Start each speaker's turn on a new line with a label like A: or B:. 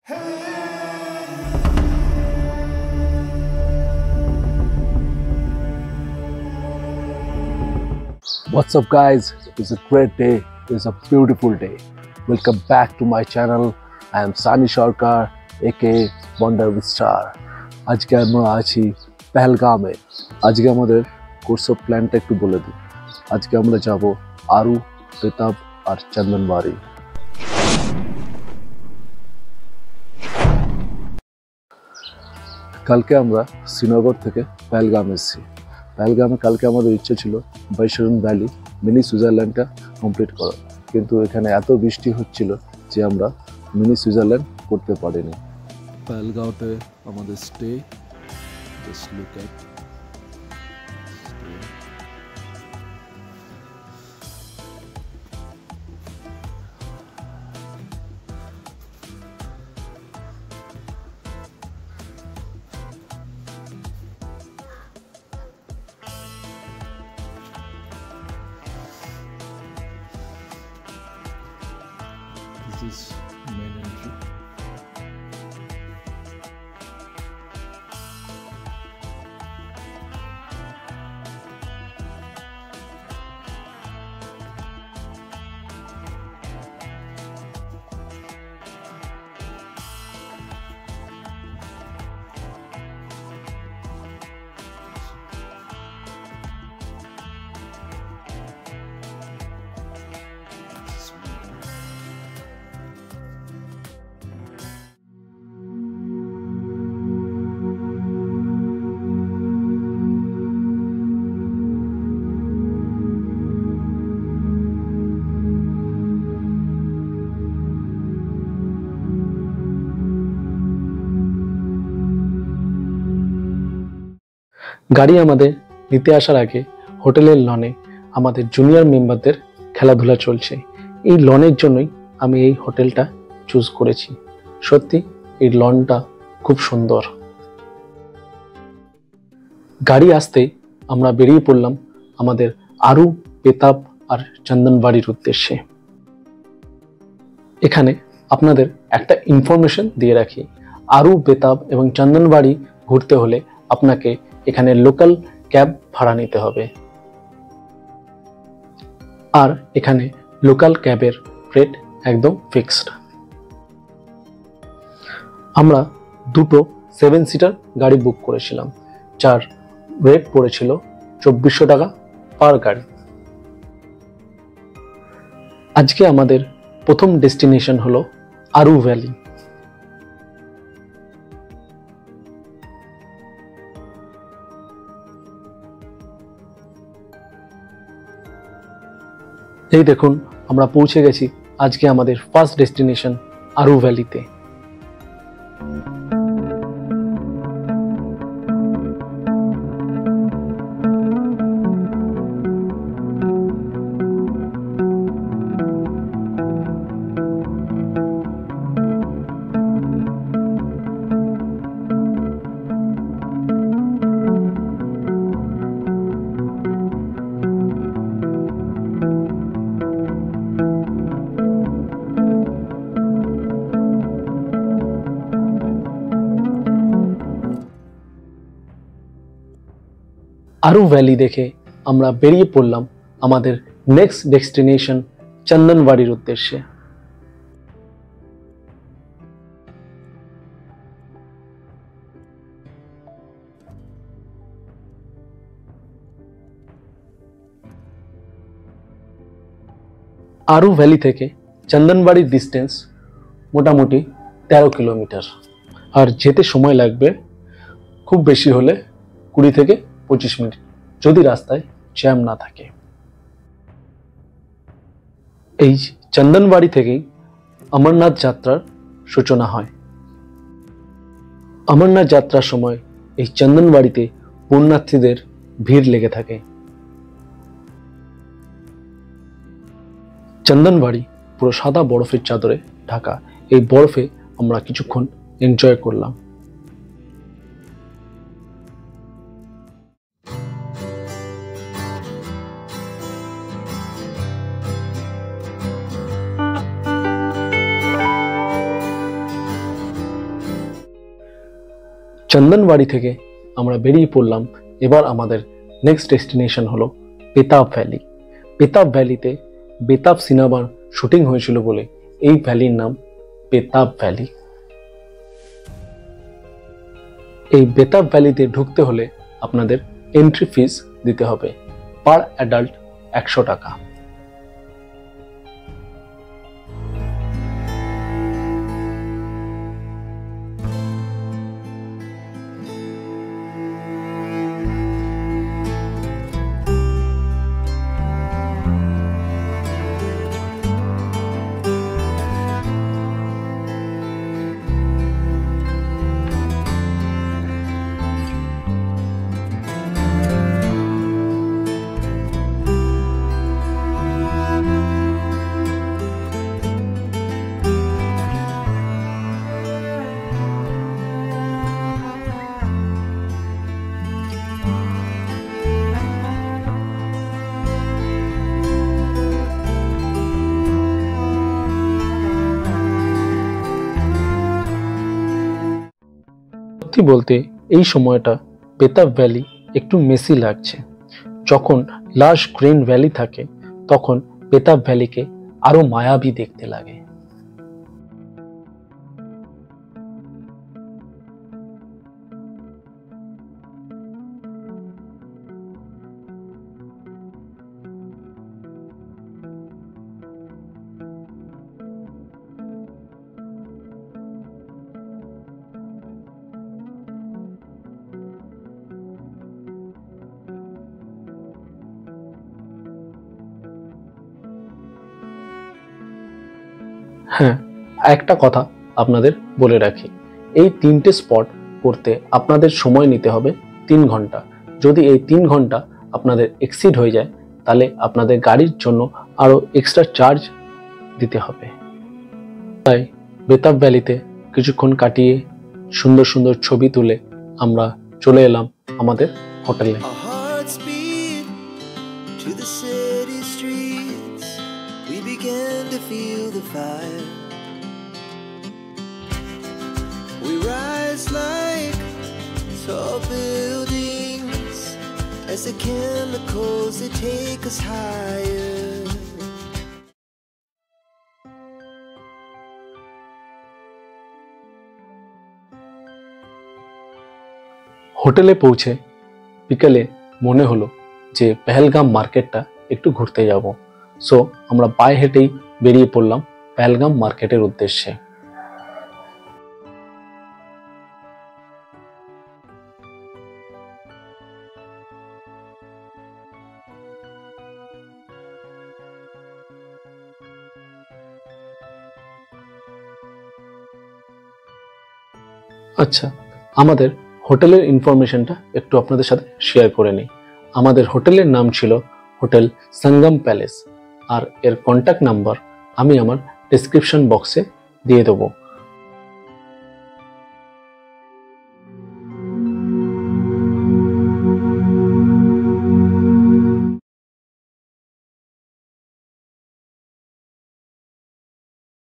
A: What's up guys, it's a great day, it's a beautiful day. Welcome back to my channel. I am Sani Sarkar aka Wonder with Star. আজকে আমরা আছি পেহেলগামে। আজকে আমাদের course of প্ল্যানটা একটু বলে দিই। আজকে আমরা যাব আরু, বেতাব আর চন্দনবাড়ি। কালকে আমরা শ্রীনগর থেকে পেহেলগাম এসেছি। পেহেলগামে কালকে আমাদের ইচ্ছে ছিল বৈশরণ ভ্যালি মিনি সুইজারল্যান্ডটা কমপ্লিট করার, কিন্তু এখানে এত বৃষ্টি হচ্ছিল যে আমরা মিনি সুইজারল্যান্ড করতে পারিনি। পেহেলগাঁওতে আমাদের stay, just look at this is main entry. গাড়ি আমাদের নিতে আসার আগে হোটেলের লনে আমাদের জুনিয়র মেম্বারদের খেলাধুলা চলছে। এই লনের জন্যই আমি এই হোটেলটা চুজ করেছি। সত্যি এই লনটা খুব সুন্দর। গাড়ি আসতেই আমরা বেরিয়ে পড়লাম আমাদের আরু, বেতাব আর চন্দনবাড়ির উদ্দেশ্যে। এখানে আপনাদের একটা ইনফরমেশন দিয়ে রাখি, আরু, বেতাব এবং চন্দনবাড়ি ঘুরতে হলে আপনাকে এখানে লোকাল ক্যাব ভাড়া নিতে হবে, আর এখানে লোকাল ক্যাবের রেট একদম ফিক্সড। আমরা দুটো 7 সিটার গাড়ি বুক করেছিলাম, যার রেট পড়েছিল 2400 টাকা পার গাড়ি। আজকে আমাদের প্রথম ডেস্টিনেশন হলো আরু ভ্যালি। এই দেখুন, আমরা পৌঁছে গেছি আজকে আমাদের ফার্স্ট ডেস্টিনেশন আরু ভ্যালিতে। আরু ভ্যালি দেখে আমরা বেরিয়ে পড়লাম আমাদের নেক্সট ডেস্টিনেশন চন্দনবাড়ির উদ্দেশ্যে। আরু ভ্যালি থেকে চন্দনবাড়ির ডিস্টেন্স মোটামুটি 13 কিলোমিটার, আর যেতে সময় লাগবে খুব বেশি হলে 20 থেকে 25 মিনিট, যদি রাস্তায় জ্যাম না থাকে। এই চন্দনবাড়ি থেকেই অমরনাথ যাত্রার সূচনা হয়। অমরনাথ যাত্রার সময় এই চন্দনবাড়িতে পুণ্যার্থীদের ভিড় লেগে থাকে। চন্দনবাড়ি পুরো সাদা বরফের চাদরে ঢাকা। এই বরফে আমরা কিছুক্ষণ এনজয় করলাম।
B: চন্দনবাড়ি থেকে আমরা বেরিয়ে পড়লাম। এবার আমাদের নেক্সট ডেস্টিনেশন হলো বেতাব ভ্যালি। বেতাব ভ্যালিতে বেতাব সিনেমার শুটিং হয়েছিল বলে এই ভ্যালির নাম বেতাব ভ্যালি। এই বেতাব ভ্যালিতে ঢুকতে হলে আপনাদের এন্ট্রি ফিস দিতে হবে, পার অ্যাডাল্ট 100 টাকা। সত্যি বলতে এই সময়টা বেতাব ভ্যালি একটু মেসি লাগছে। যখন লাশ গ্রিন ভ্যালি থাকে তখন বেতাব ভ্যালিকে আরো মায়াবী দেখতে লাগে। হ্যাঁ, একটা কথা আপনাদের বলে রাখি, এই 3টে স্পট করতে আপনাদের সময় নিতে হবে 3 ঘন্টা। যদি এই 3 ঘন্টা আপনাদের এক্সিড হয়ে যায় তাহলে আপনাদের গাড়ির জন্য আরো এক্সট্রা চার্জ দিতে হবে। তাই বেতাব ভ্যালিতে কিছুক্ষণ কাটিয়ে সুন্দর সুন্দর ছবি তুলে আমরা চলে এলাম আমাদের হোটেলে।
C: To the city streets, we began to feel the fire. We rise like tall buildings as the chemicals they take us higher.
B: হোটেলে পৌঁছে বিকেলে মনে হলো যে পেহেলগাম মার্কেটটা একটু ঘুরতে যাব। সো আমরা পায়ে হেঁটেই বেরিয়ে পড়লাম পেহেলগাম মার্কেটের উদ্দেশ্যে। আচ্ছা, আমাদের হোটেলের ইনফরমেশনটা একটু আপনাদের সাথে শেয়ার করে নিই। আমাদের হোটেলের নাম ছিল হোটেল সঙ্গম প্যালেস, আর এর কন্ট্যাক্ট নাম্বার আমি আমার ডেসক্রিপশন বক্সে দিয়ে দেবো।